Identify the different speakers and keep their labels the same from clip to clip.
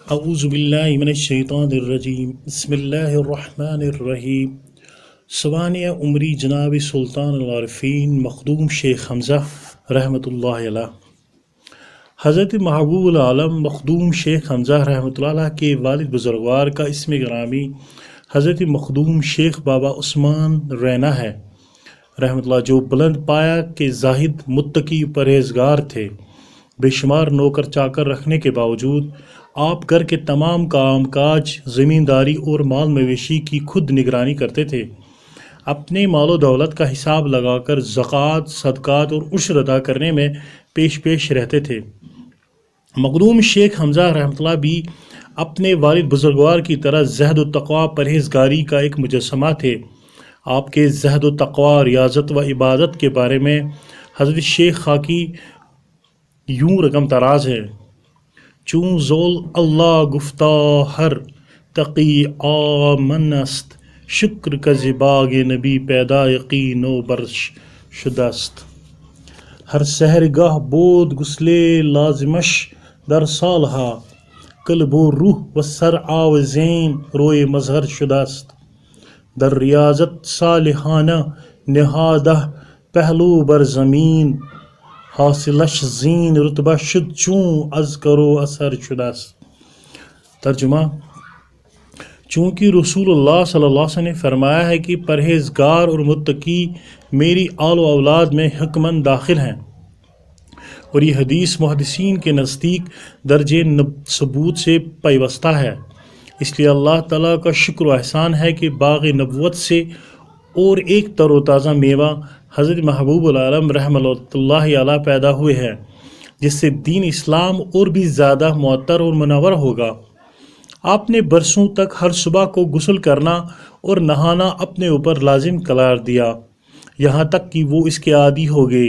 Speaker 1: اعوذ باللہ من الشیطان الرجیم بسم اللہ الرحمن الرحیم سوانح عمری جناب سلطان العارفین مخدوم شیخ حمزہ رحمۃ اللہ علیہ۔ حضرت محبوب العالم مخدوم شیخ حمزہ رحمۃ اللہ علیہ کے والد بزرگوار کا اسم گرامی حضرت مخدوم شیخ بابا عثمان رینا ہے رحمۃ اللہ، جو بلند پایا کے زاہد متقی پرہیزگار تھے۔ بے شمار نوکر چاکر رکھنے کے باوجود آپ گھر کے تمام کام کاج، زمینداری اور مال مویشی کی خود نگرانی کرتے تھے۔ اپنے مال و دولت کا حساب لگا کر زکوٰۃ، صدقات اور عشر ادا کرنے میں پیش رہتے تھے۔ مخدوم شیخ حمزہ رحمۃ اللہ بھی اپنے والد بزرگوار کی طرح زہد و تقوی پرہیزگاری کا ایک مجسمہ تھے۔ آپ کے زہد و تقوی، ریاضت و عبادت کے بارے میں حضرت شیخ خاکی یوں رقم تراز ہے: چون زول اللہ گفتہ ہر تقی آمن است، شکر کز باغ نبی پیدا یقین و برش شدست۔ ہر سحرگاہ بود غسلے لازمش در سالہا، قلب و روح و سر آو زین روئے مظہر شدست۔ در ریاضت صالحانہ نہادہ پہلو بر زمین، حاصلش زین رتبہ شد چون از کرو اثر شدست۔ ترجمہ: چونکہ رسول اللہ صلی اللہ علیہ وسلم نے فرمایا ہے کہ پرہیزگار اور متقی میری آل و اولاد میں حکمن داخل ہیں، اور یہ حدیث محدثین کے نزدیک درجہ ثبوت سے پیوستہ ہے، اس لیے اللہ تعالیٰ کا شکر و احسان ہے کہ باغ نبوت سے اور ایک تر و تازہ میوہ حضرت محبوب العالم رحمۃ اللہ علیہ پیدا ہوئے ہیں، جس سے دین اسلام اور بھی زیادہ معطر اور منور ہوگا۔ آپ نے برسوں تک ہر صبح کو غسل کرنا اور نہانا اپنے اوپر لازم قرار دیا، یہاں تک کہ وہ اس کے عادی ہو گئے۔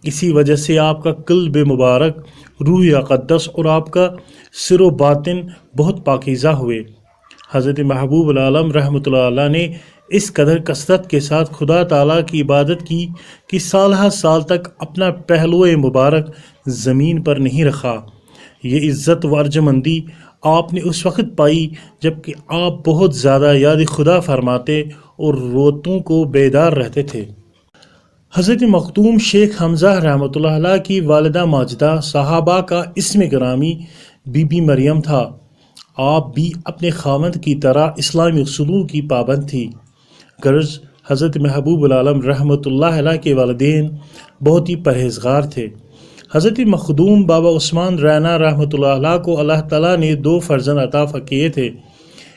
Speaker 1: اسی وجہ سے آپ کا قلب مبارک، روح اقدس اور آپ کا سر و باطن بہت پاکیزہ ہوئے۔ حضرت محبوب العالم رحمۃ اللہ علیہ نے اس قدر کثرت کے ساتھ خدا تعالیٰ کی عبادت کی کہ سالہ سال تک اپنا پہلو مبارک زمین پر نہیں رکھا۔ یہ عزت و ارجمندی آپ نے اس وقت پائی جب کہ آپ بہت زیادہ یاد خدا فرماتے اور روتوں کو بیدار رہتے تھے۔ حضرت مخدوم شیخ حمزہ رحمۃ اللہ علیہ کی والدہ ماجدہ صحابہ کا اسم گرامی بی بی مریم تھا۔ آپ بھی اپنے خاوند کی طرح اسلامی اصولوں کی پابند تھی، غرض حضرت محبوب العالم رحمۃ اللہ علیہ کے والدین بہت ہی پرہیزگار تھے۔ حضرت مخدوم بابا عثمان رینا رحمۃ اللہ علیہ کو اللہ تعالیٰ نے 2 فرزند عطا کیے تھے،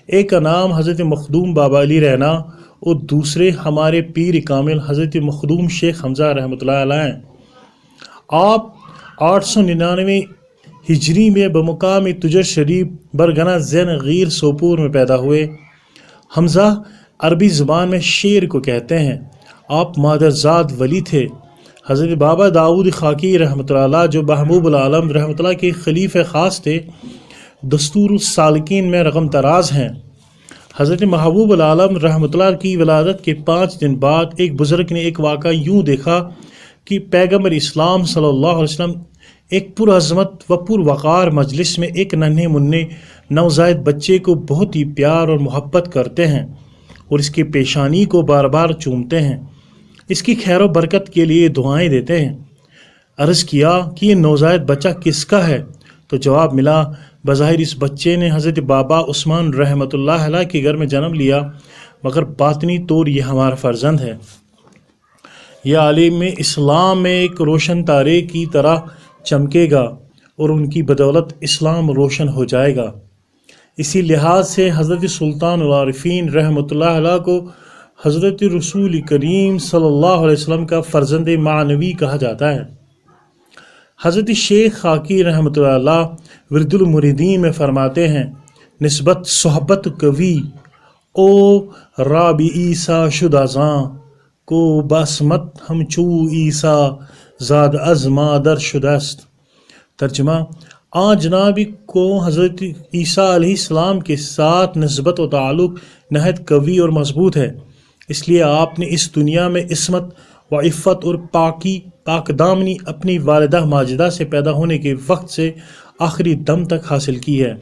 Speaker 1: ایک کا نام حضرت مخدوم بابا علی رینا اور دوسرے ہمارے پیر کامل حضرت مخدوم شیخ حمزہ رحمۃ اللہ علیہ ہیں۔ آپ 899 ہجری میں بمقام تجر شریف برگنہ زین غیر سوپور میں پیدا ہوئے۔ حمزہ عربی زبان میں شیر کو کہتے ہیں۔ آپ مادرزاد ولی تھے۔ حضرت بابا داؤد خاکی رحمۃ اللہ علیہ، جو محبوب العالم رحمۃ اللہ کے خلیفہ خاص تھے، دستور السالکین میں رقم تراز ہیں۔ حضرت محبوب العالم رحمۃ اللہ کی ولادت کے 5 دن بعد ایک بزرگ نے ایک واقعہ یوں دیکھا کہ پیغمبر اسلام صلی اللہ علیہ وسلم ایک پرعظمت و پروقار مجلس میں ایک ننھے منھے نوزائیدہ بچے کو بہت ہی پیار اور محبت کرتے ہیں اور اس کی پیشانی کو بار بار چومتے ہیں، اس کی خیر و برکت کے لیے دعائیں دیتے ہیں۔ عرض کیا کہ یہ نوزائیدہ بچہ کس کا ہے؟ تو جواب ملا، بظاہر اس بچے نے حضرت بابا عثمان رحمۃ اللہ علیہ کے گھر میں جنم لیا، مگر باطنی طور یہ ہمارا فرزند ہے۔ یہ عالم اسلام میں ایک روشن تارے کی طرح چمکے گا اور ان کی بدولت اسلام روشن ہو جائے گا۔ اسی لحاظ سے حضرت سلطان العارفین رحمۃ اللہ علیہ کو حضرت رسول کریم صلی اللہ علیہ وسلم کا فرزند معنوی کہا جاتا ہے۔ حضرت شیخ خاکی رحمۃ اللہ علیہ ورد المریدین میں فرماتے ہیں: نسبت صحبت قوی او رابی عیسیٰ شد ازاں، کو باسمت ہم چو عیسیٰ زاد از مادر شدست۔ ترجمہ: جناب کو حضرت عیسیٰ علیہ السلام کے ساتھ نسبت و تعلق نہایت قوی اور مضبوط ہے، اس لیے آپ نے اس دنیا میں عصمت و عفت اور پاک دامنی اپنی والدہ ماجدہ سے پیدا ہونے کے وقت سے آخری دم تک حاصل کی ہے۔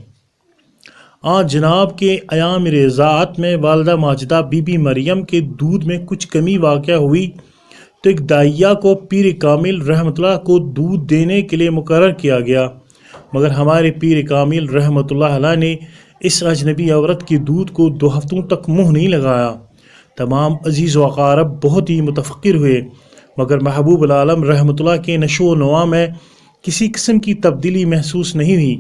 Speaker 1: جناب کے ایام رضاعت میں والدہ ماجدہ بی بی مریم کے دودھ میں کچھ کمی واقع ہوئی تو ایک دائیا کو پیر کامل رحمۃ اللہ کو دودھ دینے کے لیے مقرر کیا گیا، مگر ہمارے پیر کامل رحمۃ اللہ علیہ نے اس اجنبی عورت کے دودھ کو 2 ہفتوں تک منہ نہیں لگایا۔ تمام عزیز و اقارب بہت ہی متفکر ہوئے، مگر محبوب العالم رحمۃ اللہ کے نشو و نما میں کسی قسم کی تبدیلی محسوس نہیں ہوئی۔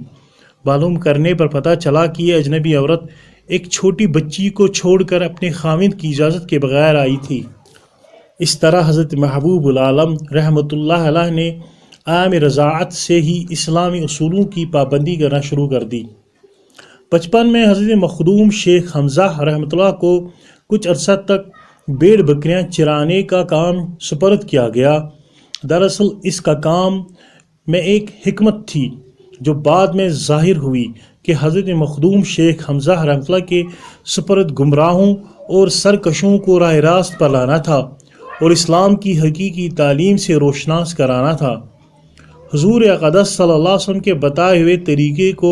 Speaker 1: معلوم کرنے پر پتہ چلا کہ یہ اجنبی عورت ایک چھوٹی بچی کو چھوڑ کر اپنے خاوند کی اجازت کے بغیر آئی تھی۔ اس طرح حضرت محبوب العالم رحمۃ اللہ علیہ نے ایام رضاعت سے ہی اسلامی اصولوں کی پابندی کرنا شروع کر دی۔ بچپن میں حضرت مخدوم شیخ حمزہ رحمۃ اللہ کو کچھ عرصہ تک بھیڑ بکریاں چرانے کا کام سپرد کیا گیا۔ دراصل اس کا کام میں ایک حکمت تھی جو بعد میں ظاہر ہوئی کہ حضرت مخدوم شیخ حمزہ رحمۃ اللہ کے سپرد گمراہوں اور سرکشوں کو راہ راست پر لانا تھا اور اسلام کی حقیقی تعلیم سے روشناس کرانا تھا، حضور اقدس صلی اللہ علیہ وسلم کے بتائے ہوئے طریقے کو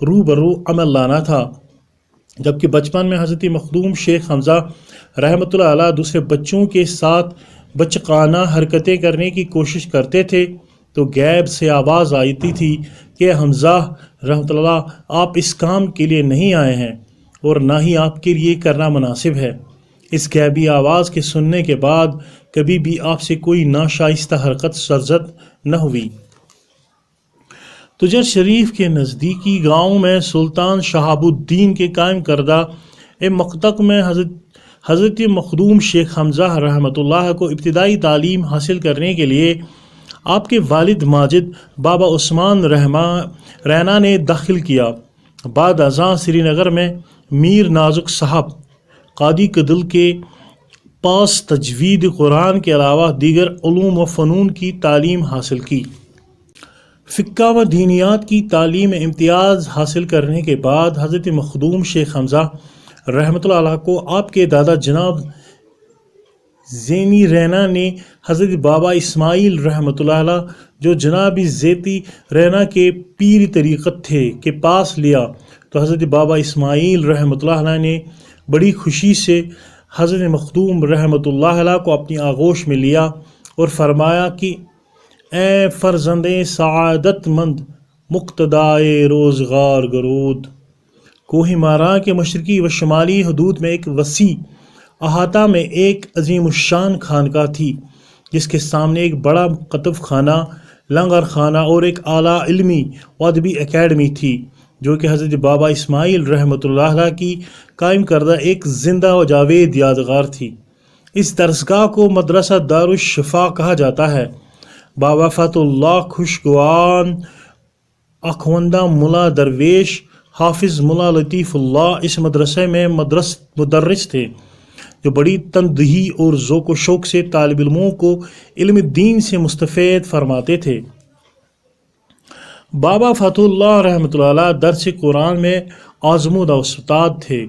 Speaker 1: روبرو عمل لانا تھا۔ جبکہ بچپن میں حضرت مخدوم شیخ حمزہ رحمۃ اللہ علیہ دوسرے بچوں کے ساتھ بچقانہ حرکتیں کرنے کی کوشش کرتے تھے تو غیب سے آواز آتی تھی کہ حمزہ رحمۃ اللہ آپ اس کام کے لیے نہیں آئے ہیں اور نہ ہی آپ کے لیے کرنا مناسب ہے۔ اس غیبی آواز کے سننے کے بعد کبھی بھی آپ سے کوئی ناشائستہ حرکت سرزد نہ ہوئی۔ تجر شریف کے نزدیکی گاؤں میں سلطان شہاب الدین کے قائم کردہ مقتق میں حضرت مخدوم شیخ حمزہ رحمۃ اللہ کو ابتدائی تعلیم حاصل کرنے کے لیے آپ کے والد ماجد بابا عثمان رینا نے داخل کیا۔ بعد ازاں سری نگر میں میر نازک صاحب قادی کدل کے پاس تجوید قرآن کے علاوہ دیگر علوم و فنون کی تعلیم حاصل کی۔ فقہ و دینیات کی تعلیم امتیاز حاصل کرنے کے بعد حضرت مخدوم شیخ حمزہ رحمۃ اللہ علیہ کو آپ کے دادا جناب زینی رینا نے حضرت بابا اسماعیل رحمۃ اللہ علیہ جو جناب زیتی رینا کے پیر طریقت تھے کے پاس لیا تو حضرت بابا اسماعیل رحمۃ اللہ علیہ نے بڑی خوشی سے حضرت مخدوم رحمۃ اللہ علیہ کو اپنی آغوش میں لیا اور فرمایا کہ اے فرزند سعادت مند مقتدائے روزگار گرود، کوہ مارا کے مشرقی و شمالی حدود میں ایک وسیع احاطہ میں ایک عظیم الشان خانقاہ تھی جس کے سامنے ایک بڑا کتب خانہ، لنگر خانہ اور ایک اعلیٰ علمی و ادبی اکیڈمی تھی جو کہ حضرت بابا اسماعیل رحمۃ اللہ علیہ کی قائم کردہ ایک زندہ و جاوید یادگار تھی۔ اس درسگاہ کو مدرسہ دارالشفا کہا جاتا ہے۔ بابا فتح اللہ خوشگوان اخوندہ ملا درویش حافظ ملا لطیف اللہ اس مدرسے میں مدرس تھے جو بڑی تندہی اور ذوق و شوق سے طالب علموں کو علم دین سے مستفید فرماتے تھے۔ بابا فتح اللہ رحمۃ اللہ علیہ درس قرآن میں آزمودہ استاد تھے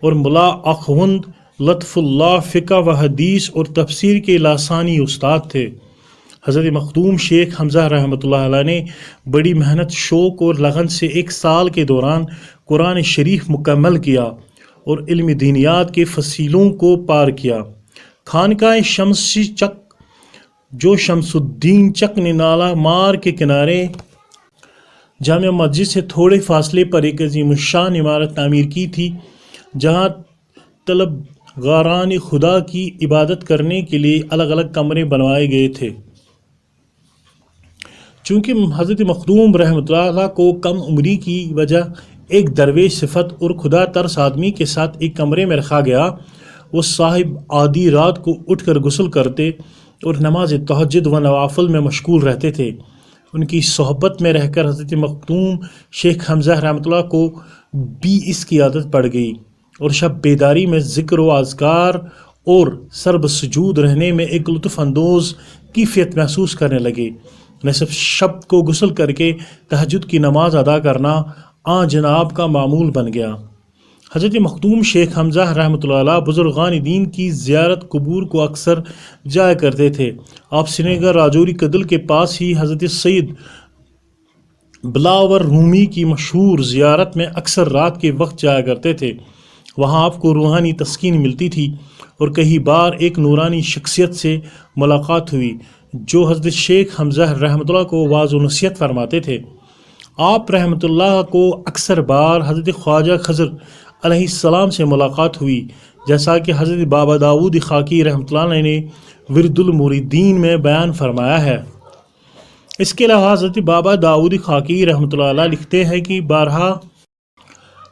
Speaker 1: اور ملا اخوند لطف اللہ فقہ و حدیث اور تفسیر کے لاسانی استاد تھے۔ حضرت مخدوم شیخ حمزہ رحمۃ اللہ علیہ نے بڑی محنت، شوق اور لگن سے 1 سال کے دوران قرآن شریف مکمل کیا اور علم دینیات کے فصیلوں کو پار کیا۔ خانقاہ شمسی چک جو شمس الدین چک نے نالہ مار کے کنارے جامع مسجد سے تھوڑے فاصلے پر ایک عظیم الشان عمارت تعمیر کی تھی جہاں طلبگاران خدا کی عبادت کرنے کے لیے الگ الگ کمرے بنوائے گئے تھے۔ چونکہ حضرت مخدوم رحمۃ اللہ کو کم عمری کی وجہ ایک درویش صفت اور خدا ترس آدمی کے ساتھ ایک کمرے میں رکھا گیا، وہ صاحب آدھی رات کو اٹھ کر غسل کرتے اور نماز تہجد و نوافل میں مشغول رہتے تھے۔ ان کی صحبت میں رہ کر حضرت مخدوم شیخ حمزہ رحمۃ اللہ کو بھی اس کی عادت پڑ گئی اور شب بیداری میں ذکر و اذکار اور سرب سجود رہنے میں ایک لطف اندوز کیفیت محسوس کرنے لگے۔ نصف شب کو غسل کر کے تہجد کی نماز ادا کرنا جناب کا معمول بن گیا۔ حضرت مخدوم شیخ حمزہ رحمۃ اللہ علیہ بزرگان دین کی زیارت قبور کو اکثر جایا کرتے تھے۔ آپ سری نگر راجوری کدل کے پاس ہی حضرت سید بلاور رومی کی مشہور زیارت میں اکثر رات کے وقت جایا کرتے تھے۔ وہاں آپ کو روحانی تسکین ملتی تھی، اور کئی بار ایک نورانی شخصیت سے ملاقات ہوئی جو حضرت شیخ حمزہ رحمۃ اللہ کو واعظ و نصیحت فرماتے تھے۔ آپ رحمۃ اللہ کو اکثر بار حضرت خواجہ خضر علیہ السلام سے ملاقات ہوئی، جیسا کہ حضرت بابا داؤد خاکی رحمۃ اللہ علیہ نے ورد المریدین میں بیان فرمایا ہے۔ اس کے علاوہ حضرت بابا داؤد خاکی رحمۃ اللہ علیہ لکھتے ہیں کہ بارہا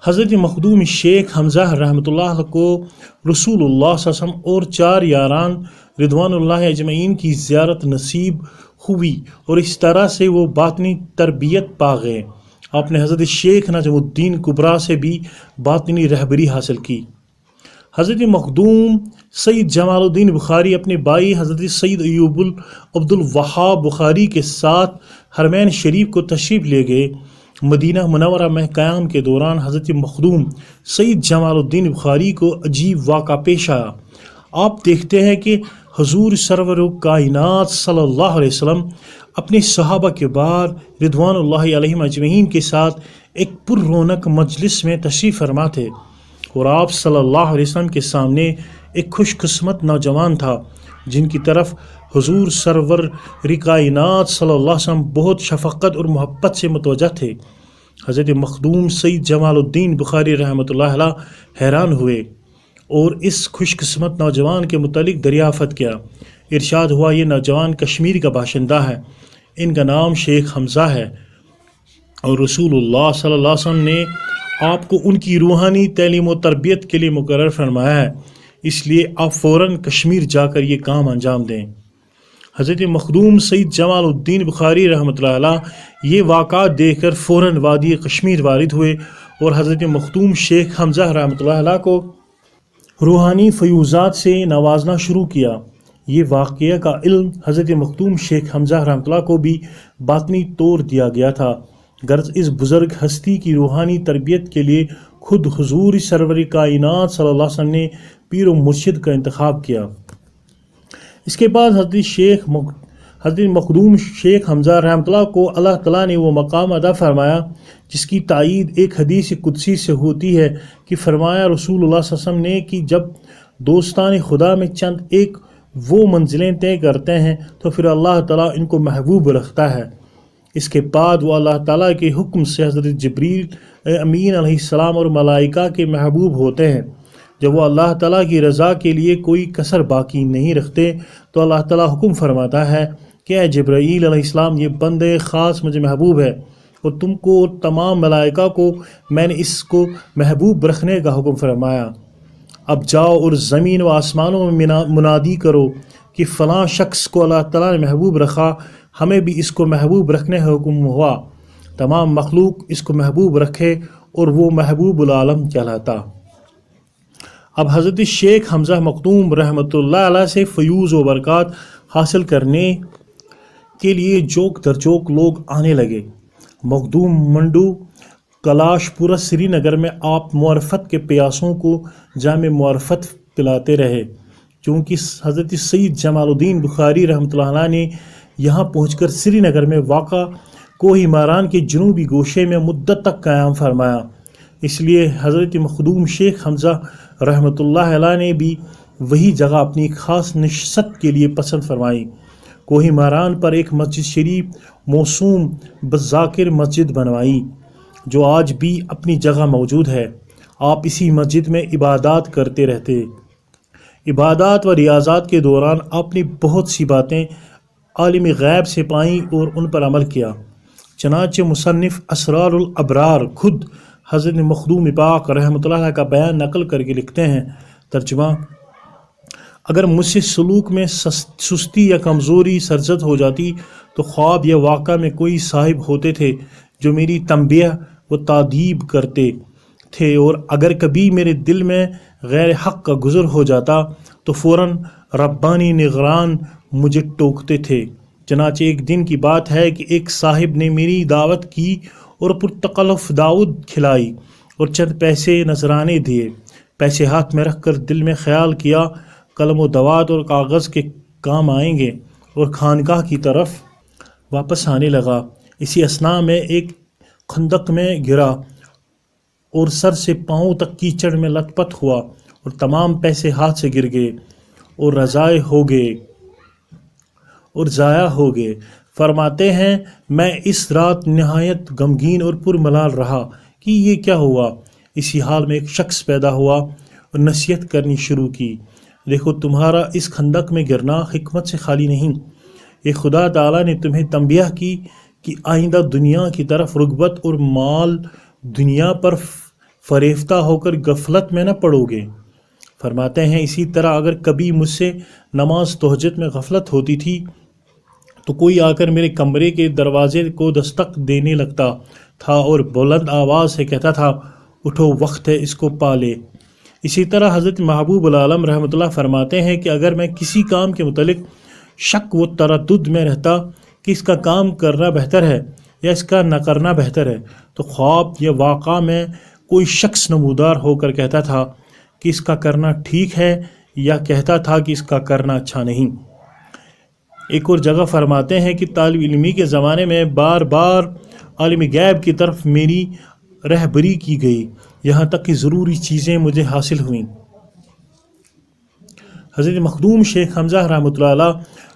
Speaker 1: حضرت مخدوم شیخ حمزہ رحمۃ اللہ کو رسول اللہ صلی اللہ علیہ وسلم اور 4 یاران رضوان اللہ اجمعین کی زیارت نصیب ہوئی، اور اس طرح سے وہ باطنی تربیت پا گئے۔ آپ نے حضرت شیخ نجم الدین کبریٰ سے بھی باطنی رہبری حاصل کی۔ حضرت مخدوم سید جمال الدین بخاری اپنے بھائی حضرت سید ایوب عبد الوہاب بخاری کے ساتھ حرمین شریف کو تشریف لے گئے۔ مدینہ منورہ میں قیام کے دوران حضرت مخدوم سید جمال الدین بخاری کو عجیب واقعہ پیش آیا۔ آپ دیکھتے ہیں کہ حضور سرور کائنات صلی اللہ علیہ وسلم اپنے صحابہ کے بعد رضوان اللہ علیہم اجمعین کے ساتھ ایک پر رونق مجلس میں تشریف فرما تھے، اور آپ صلی اللہ علیہ وسلم کے سامنے ایک خوش قسمت نوجوان تھا جن کی طرف حضور سرور کائنات صلی اللہ علیہ وسلم بہت شفقت اور محبت سے متوجہ تھے۔ حضرت مخدوم سید جمال الدین بخاری رحمۃ اللہ علیہ حیران ہوئے اور اس خوش قسمت نوجوان کے متعلق دریافت کیا۔ ارشاد ہوا، یہ نوجوان کشمیر کا باشندہ ہے، ان کا نام شیخ حمزہ ہے، اور رسول اللہ صلی اللہ علیہ وسلم نے آپ کو ان کی روحانی تعلیم و تربیت کے لیے مقرر فرمایا ہے، اس لیے آپ فوراً کشمیر جا کر یہ کام انجام دیں۔ حضرت مخدوم سید جمال الدین بخاری رحمۃ اللہ علیہ یہ واقعات دیکھ کر فوراً وادی کشمیر وارد ہوئے اور حضرت مخدوم شیخ حمزہ رحمۃ اللہ علیہ کو روحانی فیوزات سے نوازنا شروع کیا۔ یہ واقعہ کا علم حضرت مخدوم شیخ حمزہ رحمۃ اللہ کو بھی باطنی طور دیا گیا تھا، غرض اس بزرگ ہستی کی روحانی تربیت کے لیے خود حضور سرور کائنات صلی اللہ علیہ وسلم نے پیر و مرشد کا انتخاب کیا۔ اس کے بعد حضرت مخدوم شیخ حمزہ رحمۃ اللہ کو اللہ تعالیٰ نے وہ مقام عطا فرمایا جس کی تائید ایک حدیث قدسی سے ہوتی ہے کہ فرمایا رسول اللہ صلی اللہ علیہ وسلم نے کہ جب دوستان خدا میں چند ایک وہ منزلیں طے کرتے ہیں تو پھر اللہ تعالیٰ ان کو محبوب رکھتا ہے۔ اس کے بعد وہ اللہ تعالیٰ کے حکم سے حضرت جبریل امین علیہ السلام اور ملائکہ کے محبوب ہوتے ہیں۔ جب وہ اللہ تعالیٰ کی رضا کے لیے کوئی کسر باقی نہیں رکھتے تو اللہ تعالیٰ حکم فرماتا ہے کہ اے جبرائیل علیہ السلام، یہ بندے خاص مجھے محبوب ہے، اور تم کو اور تمام ملائکہ کو میں نے اس کو محبوب رکھنے کا حکم فرمایا۔ اب جاؤ اور زمین و آسمانوں میں منادی کرو کہ فلاں شخص کو اللہ تعالیٰ نے محبوب رکھا، ہمیں بھی اس کو محبوب رکھنے کا حکم ہوا، تمام مخلوق اس کو محبوب رکھے اور وہ محبوب العالم کہلاتا۔ اب حضرت شیخ حمزہ مخدوم رحمۃ اللہ علیہ سے فیوز و برکات حاصل کرنے کے لیے جوک در جوک لوگ آنے لگے۔ مخدوم منڈو کلاش پورہ سری نگر میں آپ معرفت کے پیاسوں کو جام معرفت پلاتے رہے، چونکہ حضرت سید جمال الدین بخاری رحمۃ اللہ علیہ نے یہاں پہنچ کر سری نگر میں واقع کوہی ماران کے جنوبی گوشے میں مدت تک قیام فرمایا، اس لیے حضرت مخدوم شیخ حمزہ رحمۃ اللہ علیہ نے بھی وہی جگہ اپنی خاص نشست کے لیے پسند فرمائی۔ کوہی ماران پر ایک مسجد شریف موسوم بذاکر مسجد بنوائی جو آج بھی اپنی جگہ موجود ہے۔ آپ اسی مسجد میں عبادات کرتے رہتے۔ عبادات و ریاضات کے دوران آپ نے بہت سی باتیں عالم غیب سے پائیں اور ان پر عمل کیا۔ چنانچہ مصنف اسرار الابرار خود حضرت مخدوم پاک رحمۃ اللہ علیہ کا بیان نقل کر کے لکھتے ہیں، ترجمہ: اگر مجھ سے سلوک میں سستی یا کمزوری سرزد ہو جاتی تو خواب یا واقعہ میں کوئی صاحب ہوتے تھے جو میری تنبیہ و تادیب کرتے تھے، اور اگر کبھی میرے دل میں غیر حق کا گزر ہو جاتا تو فوراً ربانی نگران مجھے ٹوکتے تھے۔ چنانچہ ایک دن کی بات ہے کہ ایک صاحب نے میری دعوت کی اور پرتکلف دعوت کھلائی اور چند پیسے نذرانے دیے۔ پیسے ہاتھ میں رکھ کر دل میں خیال کیا قلم و دوات اور کاغذ کے کام آئیں گے، اور خانقاہ کی طرف واپس آنے لگا۔ اسی اثناء میں ایک خندق میں گرا اور سر سے پاؤں تک کیچڑ میں لت پت ہوا اور تمام پیسے ہاتھ سے گر گئے اور ضائع ہو گئے۔ فرماتے ہیں میں اس رات نہایت غمگین اور پرملال رہا کہ یہ کیا ہوا۔ اسی حال میں ایک شخص پیدا ہوا اور نصیحت کرنی شروع کی، دیکھو تمہارا اس خندق میں گرنا حکمت سے خالی نہیں، یہ خدا تعالیٰ نے تمہیں تنبیہ کی کہ آئندہ دنیا کی طرف رغبت اور مال دنیا پر فریفتہ ہو کر غفلت میں نہ پڑو گے۔ فرماتے ہیں اسی طرح اگر کبھی مجھ سے نماز تہجد میں غفلت ہوتی تھی تو کوئی آ کر میرے کمرے کے دروازے کو دستک دینے لگتا تھا اور بلند آواز سے کہتا تھا اٹھو وقت ہے اس کو پا لے۔ اسی طرح حضرت محبوب العالم رحمۃ اللہ فرماتے ہیں کہ اگر میں کسی کام کے متعلق شک و تردد میں رہتا کہ اس کا کام کرنا بہتر ہے یا اس کا نہ کرنا بہتر ہے تو خواب یا واقعہ میں کوئی شخص نمودار ہو کر کہتا تھا کہ اس کا کرنا ٹھیک ہے یا کہتا تھا کہ اس کا کرنا اچھا نہیں۔ ایک اور جگہ فرماتے ہیں کہ طالب علمی کے زمانے میں بار بار عالم غیب کی طرف میری رہبری کی گئی یہاں تک کہ ضروری چیزیں مجھے حاصل ہوئیں۔ حضرت مخدوم شیخ حمزہ رحمۃ اللہ علیہ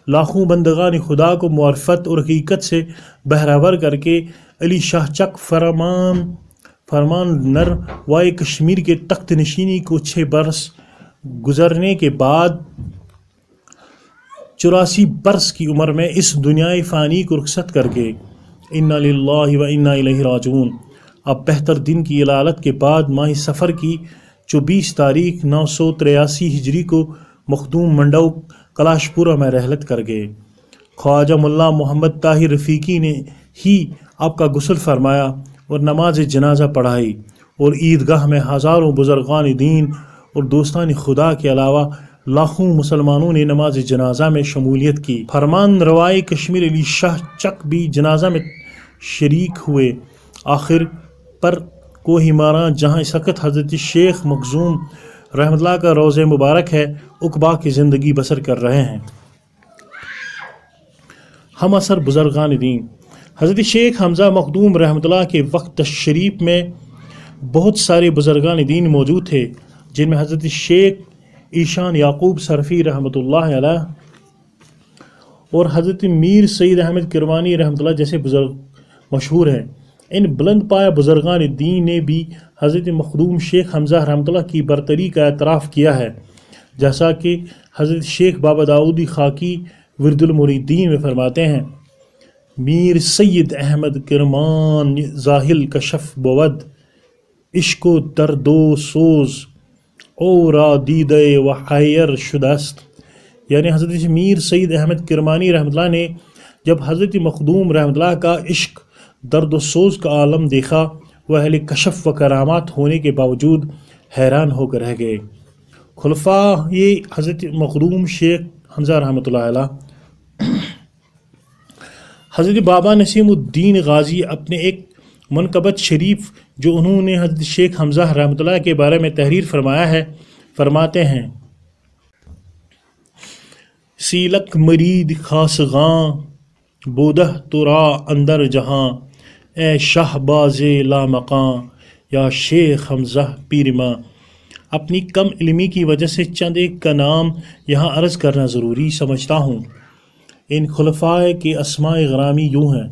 Speaker 1: لاکھوں بندگان خدا کو معرفت اور حقیقت سے بہرور کر کے علی شاہ چک فرمان نر وائے کشمیر کے تخت نشینی کو 6 برس گزرنے کے بعد 84 برس کی عمر میں اس دنیائے فانی کو رخصت کر کے انا للہ و انا الیہ راجعون اب بہتر دن کی علالت کے بعد ماہ سفر کی 24 تاریخ 983 ہجری کو مخدوم منڈو کلاش پورہ میں رحلت کر گئے۔ خواجہ ملا محمد طاہر رفیقی نے ہی آپ کا غسل فرمایا اور نماز جنازہ پڑھائی اور عیدگاہ میں ہزاروں بزرگان دین اور دوستان خدا کے علاوہ لاکھوں مسلمانوں نے نماز جنازہ میں شمولیت کی۔ فرمان روائے کشمیر علی شاہ چک بھی جنازہ میں شریک ہوئے۔ آخر پر کوہ ہمارا جہاں اس وقت حضرت شیخ مخزوم رحمۃ اللہ کا روضہ مبارک ہے عقبا کی زندگی بسر کر رہے ہیں۔ ہم اثر بزرگان دین حضرت شیخ حمزہ مخدوم رحمۃ اللہ کے وقت تشریف میں بہت سارے بزرگان دین موجود تھے جن میں حضرت شیخ ایشان یعقوب صرفی رحمۃ اللہ علیہ اور حضرت میر سید احمد کرمانی رحمۃ اللہ جیسے بزرگ مشہور ہیں۔ ان بلند پایہ بزرگان دین نے بھی حضرت مخدوم شیخ حمزہ رحمۃ اللہ کی برتری کا اعتراف کیا ہے، جیسا کہ حضرت شیخ بابا داؤدی خاکی ورد المریدین میں فرماتے ہیں میر سید احمد کرمان ظاہل کشف بود عشق و درد و سوز اورا دیدے و حیر شدست، یعنی حضرت میر سید احمد کرمانی رحمۃ اللہ نے جب حضرت مخدوم رحمۃ اللہ کا عشق درد و سوز کا عالم دیکھا وہ اہل کشف و کرامات ہونے کے باوجود حیران ہو کر رہ گئے۔ خلفاء یہ حضرت مخدوم شیخ حمزہ رحمۃ اللہ علیہ حضرت بابا نسیم الدین غازی اپنے ایک منقبت شریف جو انہوں نے حضرت شیخ حمزہ رحمۃ اللہ کے بارے میں تحریر فرمایا ہے فرماتے ہیں سیلک مرید خاصغاں بودہ ترا اندر جہاں اے شاہ باز لامقاں یا شیخ حمزہ پیرماں۔ اپنی کم علمی کی وجہ سے چند ایک کا نام یہاں عرض کرنا ضروری سمجھتا ہوں۔ ان خلفاء کے اسماء غرامی یوں ہیں: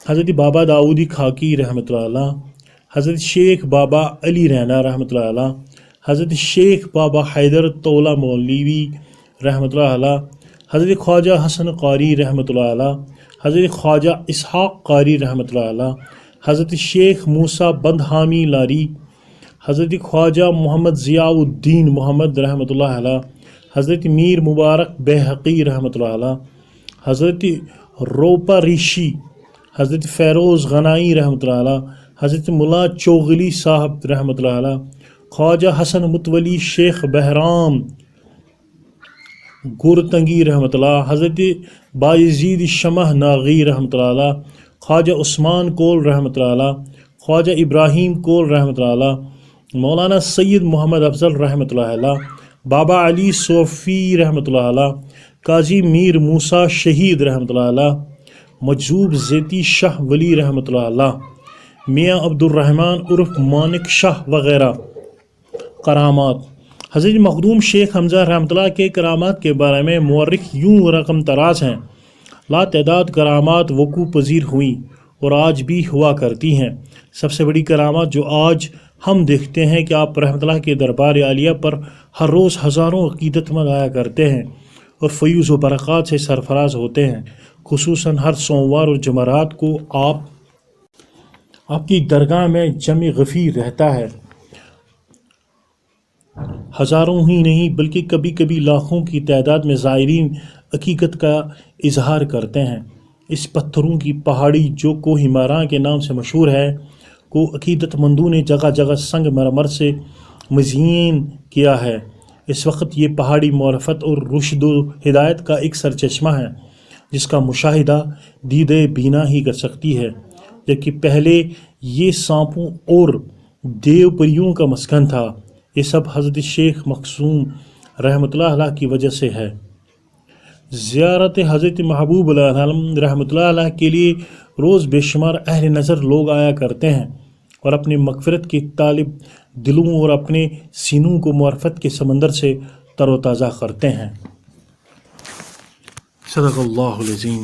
Speaker 1: حضرت بابا داؤدی خاکی رحمۃ اللہ علیہ، حضرت شیخ بابا علی رینا رحمۃ اللہ علیہ، حضرت شیخ بابا حیدر طولہ مولوی رحمۃ اللہ علیہ، حضرت خواجہ حسن قاری رحمۃ اللہ علیہ، حضرت خواجہ اسحاق قاری رحمۃ اللہ علیہ، حضرت شیخ موسیٰ بندحامی لاری، حضرت خواجہ محمد ضیاء الدین محمد رحمۃ اللہ علیہ، حضرت میر مبارک بیہقی رحمۃ اللہ علیہ، حضرت روپا ریشی، حضرت فیروز غنائی رحمۃ اللہ علیہ، حضرت ملا چوغلی صاحب رحمۃ اللہ علیہ، خواجہ حسن متولی شیخ بہرام گورتنگی رحمۃ اللہ، حضرت بایزید شمع ناغی رحمۃ اللہ علیہ، خواجہ عثمان کول رحمۃ اللہ علیہ، خواجہ ابراہیم کول رحمۃ اللہ علیہ، مولانا سید محمد افضل رحمۃ اللہ علیہ، بابا علی صوفی رحمۃ اللہ علیہ، قاضی میر موسیٰ شہید رحمۃ اللہ علیہ، مجذوب زیتی شاہ ولی رحمۃ اللہ علیہ، میاں عبد الرحمن عرف مانک شاہ وغیرہ۔ کرامات: حضرت مخدوم شیخ حمزہ رحمۃ اللہ کے کرامات کے بارے میں مورخ یوں رقم تراز ہیں: لا تعداد کرامات وقوع پذیر ہوئیں اور آج بھی ہوا کرتی ہیں۔ سب سے بڑی کرامات جو آج ہم دیکھتے ہیں کہ آپ رحمۃ اللہ کے دربار عالیہ پر ہر روز ہزاروں عقیدت مند آیا کرتے ہیں اور فیوز و برکات سے سرفراز ہوتے ہیں۔ خصوصاً ہر سوموار اور جمعرات کو آپ کی درگاہ میں جمع غفیر رہتا ہے۔ ہزاروں ہی نہیں بلکہ کبھی کبھی لاکھوں کی تعداد میں زائرین عقیدت کا اظہار کرتے ہیں۔ اس پتھروں کی پہاڑی جو کوہ ہماراں کے نام سے مشہور ہے کو عقیدت مندوں نے جگہ جگہ سنگ مرمر سے مزین کیا ہے۔ اس وقت یہ پہاڑی معرفت اور رشد و ہدایت کا ایک سرچشمہ ہے جس کا مشاہدہ دیدہ بینا ہی کر سکتی ہے، جبکہ پہلے یہ سانپوں اور دیو پریوں کا مسکن تھا۔ یہ سب حضرت شیخ مخدوم رحمۃ اللہ علیہ کی وجہ سے ہے۔ زیارت حضرت محبوب علیہ رحمۃ اللہ علیہ کے لیے روز بے شمار اہل نظر لوگ آیا کرتے ہیں اور اپنے مغفرت کے طالب دلوں اور اپنے سینوں کو معرفت کے سمندر سے تر و تازہ کرتے ہیں۔ صدق اللہ العظیم۔